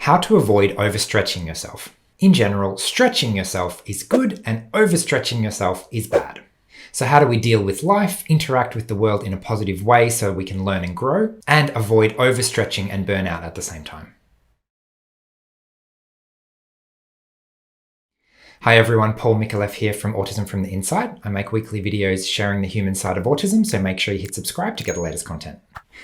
How to avoid overstretching yourself. In general, stretching yourself is good and overstretching yourself is bad. So how do we deal with life, interact with the world in a positive way so we can learn and grow, and avoid overstretching and burnout at the same time? Hi everyone, Paul Mikolev here from Autism from the Inside. I make weekly videos sharing the human side of autism, so make sure you hit subscribe to get the latest content.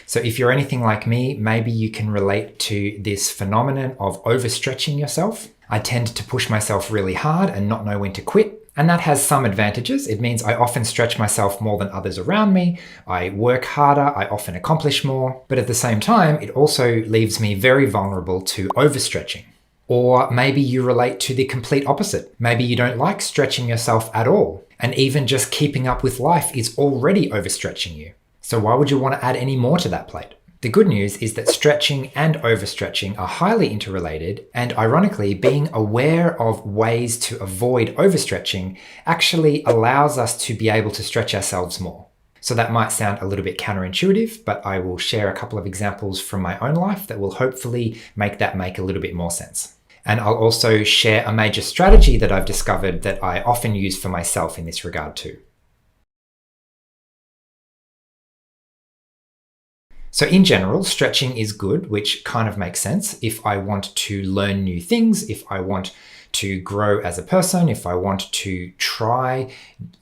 So if you're anything like me, maybe you can relate to this phenomenon of overstretching yourself. I tend to push myself really hard and not know when to quit. And that has some advantages. It means I often stretch myself more than others around me. I work harder, I often accomplish more. But at the same time, it also leaves me very vulnerable to overstretching. Or maybe you relate to the complete opposite. Maybe you don't like stretching yourself at all. And even just keeping up with life is already overstretching you. So why would you want to add any more to that plate? The good news is that stretching and overstretching are highly interrelated, and ironically, being aware of ways to avoid overstretching actually allows us to be able to stretch ourselves more. So that might sound a little bit counterintuitive, but I will share a couple of examples from my own life that will hopefully make that make a little bit more sense. And I'll also share a major strategy that I've discovered that I often use for myself in this regard too. So in general, stretching is good, which kind of makes sense. If I want to learn new things, if I want to grow as a person, if I want to try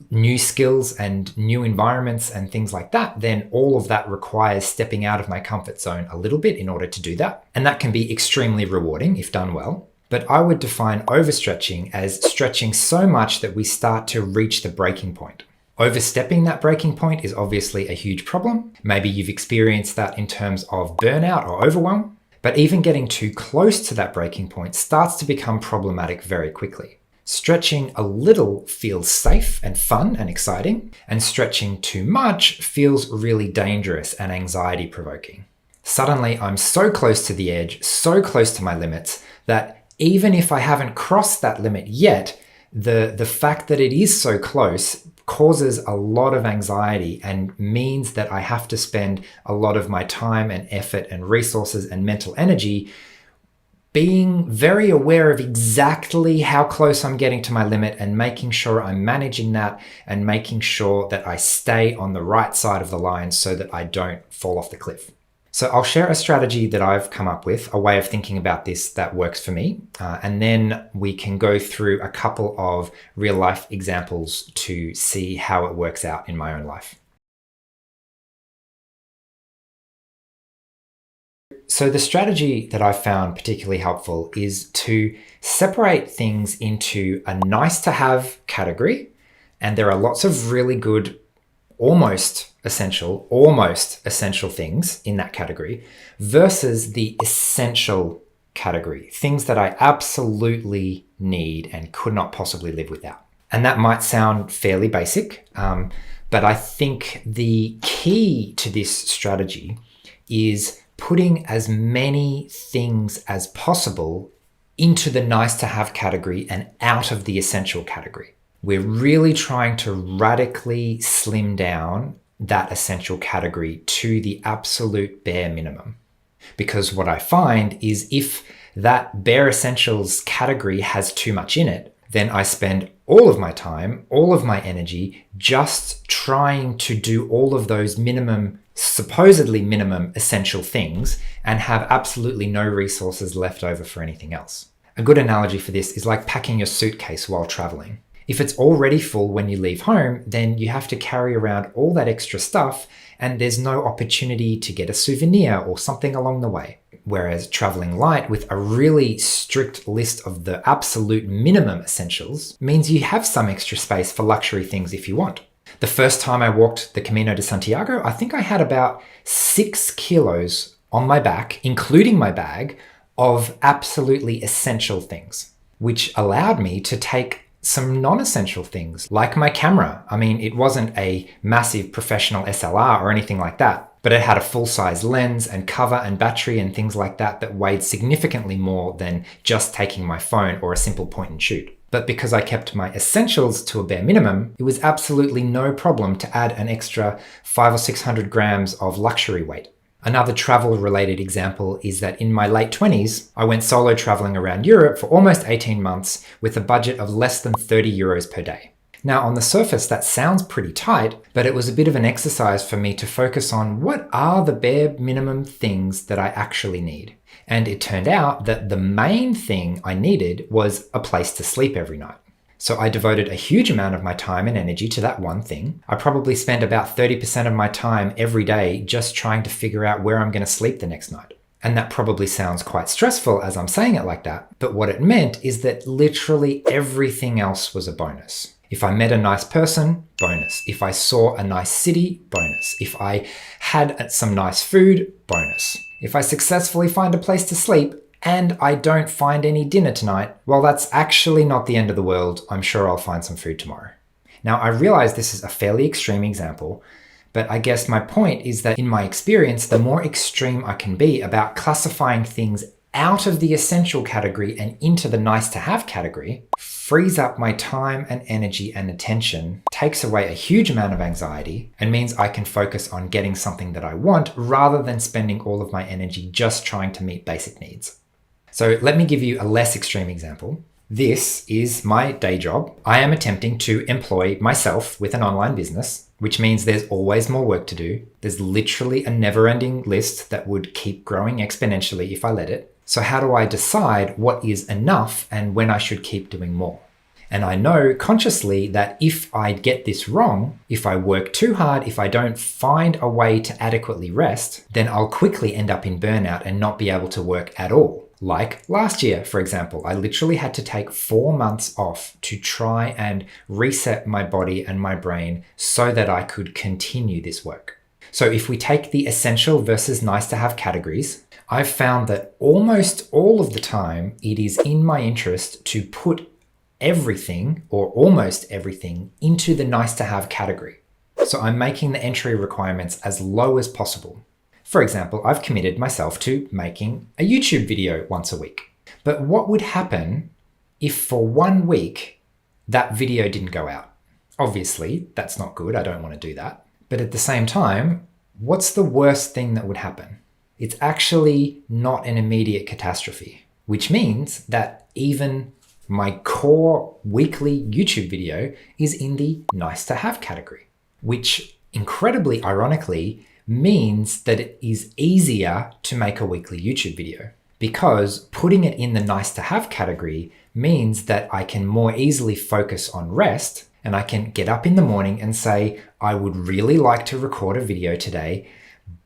new skills and new environments and things like that, then all of that requires stepping out of my comfort zone a little bit in order to do that. And that can be extremely rewarding if done well. But I would define overstretching as stretching so much that we start to reach the breaking point. Overstepping that breaking point is obviously a huge problem. Maybe you've experienced that in terms of burnout or overwhelm, but even getting too close to that breaking point starts to become problematic very quickly. Stretching a little feels safe and fun and exciting, and stretching too much feels really dangerous and anxiety provoking. Suddenly, I'm so close to the edge, so close to my limits, that even if I haven't crossed that limit yet, the fact that it is so close causes a lot of anxiety and means that I have to spend a lot of my time and effort and resources and mental energy being very aware of exactly how close I'm getting to my limit and making sure I'm managing that and making sure that I stay on the right side of the line so that I don't fall off the cliff. So I'll share a strategy that I've come up with, a way of thinking about this that works for me. And then we can go through a couple of real life examples to see how it works out in my own life. So the strategy that I found particularly helpful is to separate things into a nice to have category. And there are lots of really good almost essential things in that category versus the essential category, things that I absolutely need and could not possibly live without. And that might sound fairly basic, but I think the key to this strategy is putting as many things as possible into the nice to have category and out of the essential category. We're really trying to radically slim down that essential category to the absolute bare minimum. Because what I find is if that bare essentials category has too much in it, then I spend all of my time, all of my energy just trying to do all of those supposedly minimum essential things and have absolutely no resources left over for anything else. A good analogy for this is like packing your suitcase while traveling. If it's already full when you leave home, then you have to carry around all that extra stuff and there's no opportunity to get a souvenir or something along the way. Whereas traveling light with a really strict list of the absolute minimum essentials means you have some extra space for luxury things if you want. The first time I walked the Camino de Santiago, I think I had about 6 kilos on my back, including my bag, of absolutely essential things, which allowed me to take some non-essential things like my camera. I mean, it wasn't a massive professional SLR or anything like that, but it had a full-size lens and cover and battery and things like that that weighed significantly more than just taking my phone or a simple point and shoot. But because I kept my essentials to a bare minimum, it was absolutely no problem to add an extra 500 or 600 grams of luxury weight. Another travel-related example is that in my late 20s, I went solo traveling around Europe for almost 18 months with a budget of less than 30 euros per day. Now, on the surface, that sounds pretty tight, but it was a bit of an exercise for me to focus on what are the bare minimum things that I actually need. And it turned out that the main thing I needed was a place to sleep every night. So I devoted a huge amount of my time and energy to that one thing. I probably spent about 30% of my time every day just trying to figure out where I'm going to sleep the next night. And that probably sounds quite stressful as I'm saying it like that, but what it meant is that literally everything else was a bonus. If I met a nice person, bonus. If I saw a nice city, bonus. If I had some nice food, bonus. If I successfully find a place to sleep and I don't find any dinner tonight, well, that's actually not the end of the world. I'm sure I'll find some food tomorrow. Now, I realize this is a fairly extreme example, but I guess my point is that in my experience, the more extreme I can be about classifying things out of the essential category and into the nice to have category frees up my time and energy and attention, takes away a huge amount of anxiety, and means I can focus on getting something that I want rather than spending all of my energy just trying to meet basic needs. So let me give you a less extreme example. This is my day job. I am attempting to employ myself with an online business, which means there's always more work to do. There's literally a never-ending list that would keep growing exponentially if I let it. So how do I decide what is enough and when I should keep doing more? And I know consciously that if I get this wrong, if I work too hard, if I don't find a way to adequately rest, then I'll quickly end up in burnout and not be able to work at all. Like last year, for example, I literally had to take 4 months off to try and reset my body and my brain so that I could continue this work. So if we take the essential versus nice to have categories, I've found that almost all of the time, it is in my interest to put everything or almost everything into the nice to have category. So I'm making the entry requirements as low as possible. For example, I've committed myself to making a YouTube video once a week. But what would happen if for 1 week that video didn't go out? Obviously, that's not good. I don't want to do that. But at the same time, what's the worst thing that would happen? It's actually not an immediate catastrophe, which means that even my core weekly YouTube video is in the nice to have category, which incredibly ironically means that it is easier to make a weekly YouTube video, because putting it in the nice to have category means that I can more easily focus on rest, and I can get up in the morning and say, I would really like to record a video today,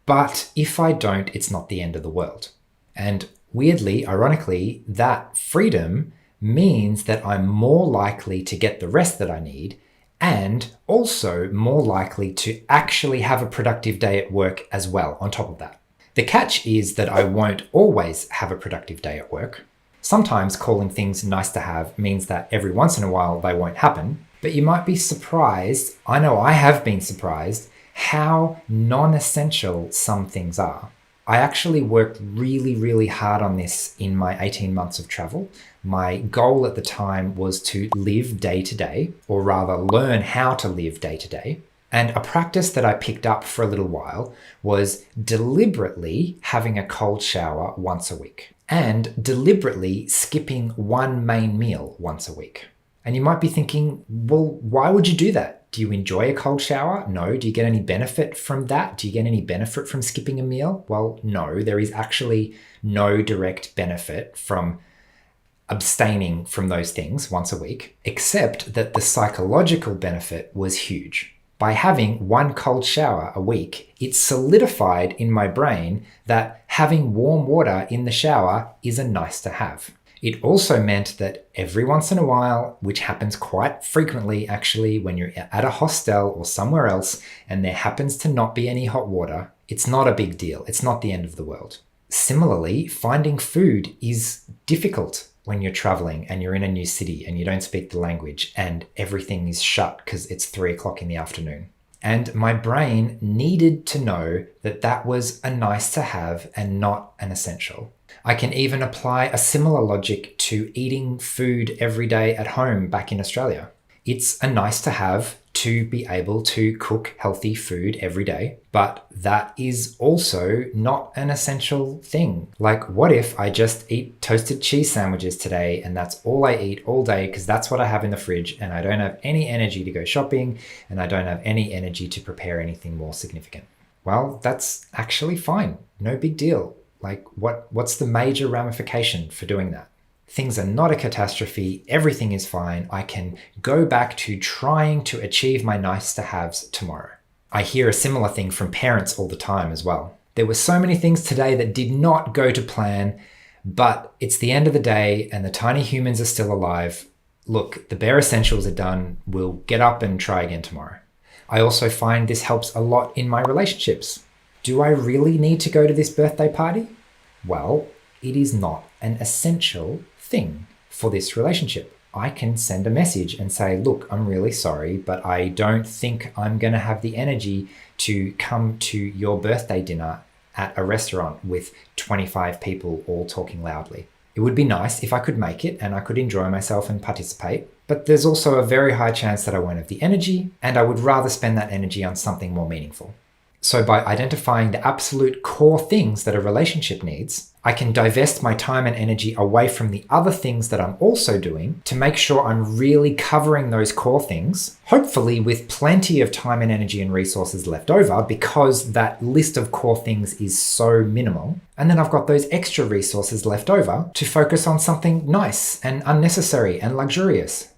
but if I don't, it's not the end of the world. And weirdly, ironically, that freedom means that I'm more likely to get the rest that I need, and also more likely to actually have a productive day at work as well on top of that. The catch is that I won't always have a productive day at work. Sometimes calling things nice to have means that every once in a while they won't happen, but you might be surprised, I know I have been surprised, how non-essential some things are. I actually worked really, really hard on this in my 18 months of travel. My goal at the time was to live day to day, or rather learn how to live day to day. And a practice that I picked up for a little while was deliberately having a cold shower once a week and deliberately skipping one main meal once a week. And you might be thinking, well, why would you do that? Do you enjoy a cold shower? No. Do you get any benefit from that? Do you get any benefit from skipping a meal? Well, no, there is actually no direct benefit from abstaining from those things once a week, except that the psychological benefit was huge. By having one cold shower a week, it solidified in my brain that having warm water in the shower is a nice to have. It also meant that every once in a while, which happens quite frequently actually when you're at a hostel or somewhere else and there happens to not be any hot water, it's not a big deal. It's not the end of the world. Similarly, finding food is difficult when you're traveling and you're in a new city and you don't speak the language and everything is shut because it's 3 o'clock in the afternoon. And my brain needed to know that that was a nice to have and not an essential. I can even apply a similar logic to eating food every day at home back in Australia. It's a nice to have to be able to cook healthy food every day, but that is also not an essential thing. Like, what if I just eat toasted cheese sandwiches today and that's all I eat all day because that's what I have in the fridge, and I don't have any energy to go shopping and I don't have any energy to prepare anything more significant? Well, that's actually fine. No big deal. Like, what's the major ramification for doing that? Things are not a catastrophe. Everything is fine. I can go back to trying to achieve my nice to haves tomorrow. I hear a similar thing from parents all the time as well. There were so many things today that did not go to plan, but it's the end of the day and the tiny humans are still alive. Look, the bare essentials are done. We'll get up and try again tomorrow. I also find this helps a lot in my relationships. Do I really need to go to this birthday party? Well, it is not an essential thing for this relationship. I can send a message and say, look, I'm really sorry, but I don't think I'm going to have the energy to come to your birthday dinner at a restaurant with 25 people all talking loudly. It would be nice if I could make it and I could enjoy myself and participate, but there's also a very high chance that I won't have the energy, and I would rather spend that energy on something more meaningful. So by identifying the absolute core things that a relationship needs, I can divest my time and energy away from the other things that I'm also doing to make sure I'm really covering those core things, hopefully with plenty of time and energy and resources left over because that list of core things is so minimal. And then I've got those extra resources left over to focus on something nice and unnecessary and luxurious.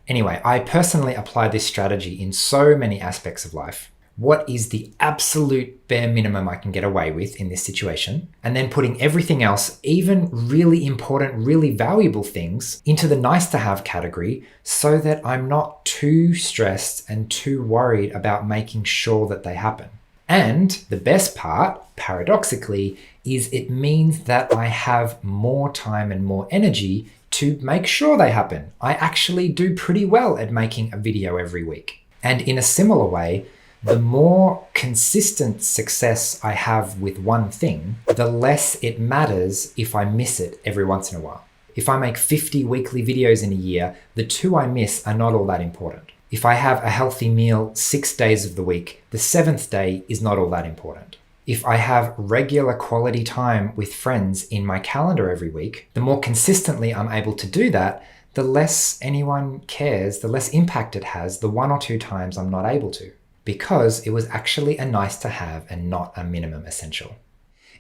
Anyway, I personally apply this strategy in so many aspects of life. What is the absolute bare minimum I can get away with in this situation? And then putting everything else, even really important, really valuable things, into the nice to have category so that I'm not too stressed and too worried about making sure that they happen. And the best part, paradoxically, is it means that I have more time and more energy to make sure they happen. I actually do pretty well at making a video every week. And in a similar way, the more consistent success I have with one thing, the less it matters if I miss it every once in a while. If I make 50 weekly videos in a year, the 2 I miss are not all that important. If I have a healthy meal 6 days of the week, the 7th day is not all that important. If I have regular quality time with friends in my calendar every week, the more consistently I'm able to do that, the less anyone cares, the less impact it has the 1 or 2 times I'm not able to. Because it was actually a nice to have and not a minimum essential.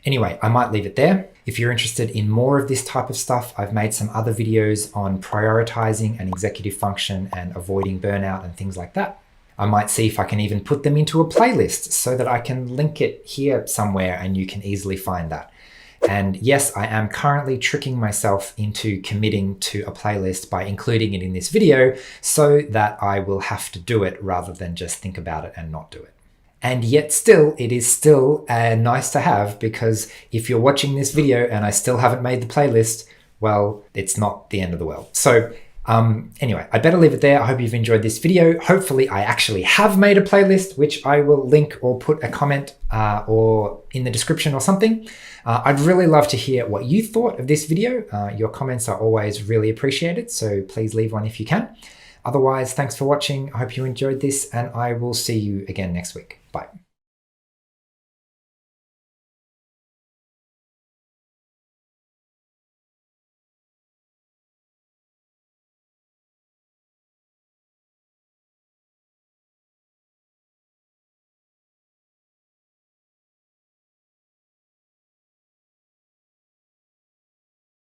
Anyway, I might leave it there. If you're interested in more of this type of stuff, I've made some other videos on prioritizing and executive function and avoiding burnout and things like that. I might see if I can even put them into a playlist so that I can link it here somewhere and you can easily find that. And yes, I am currently tricking myself into committing to a playlist by including it in this video so that I will have to do it rather than just think about it and not do it. And yet still, it is still nice to have, because if you're watching this video and I still haven't made the playlist, well, it's not the end of the world. So anyway, I better leave it there. I hope you've enjoyed this video. Hopefully I actually have made a playlist, which I will link or put a comment or in the description or something. I'd really love to hear what you thought of this video. Your comments are always really appreciated, so please leave one if you can. Otherwise, thanks for watching. I hope you enjoyed this, and I will see you again next week. Bye.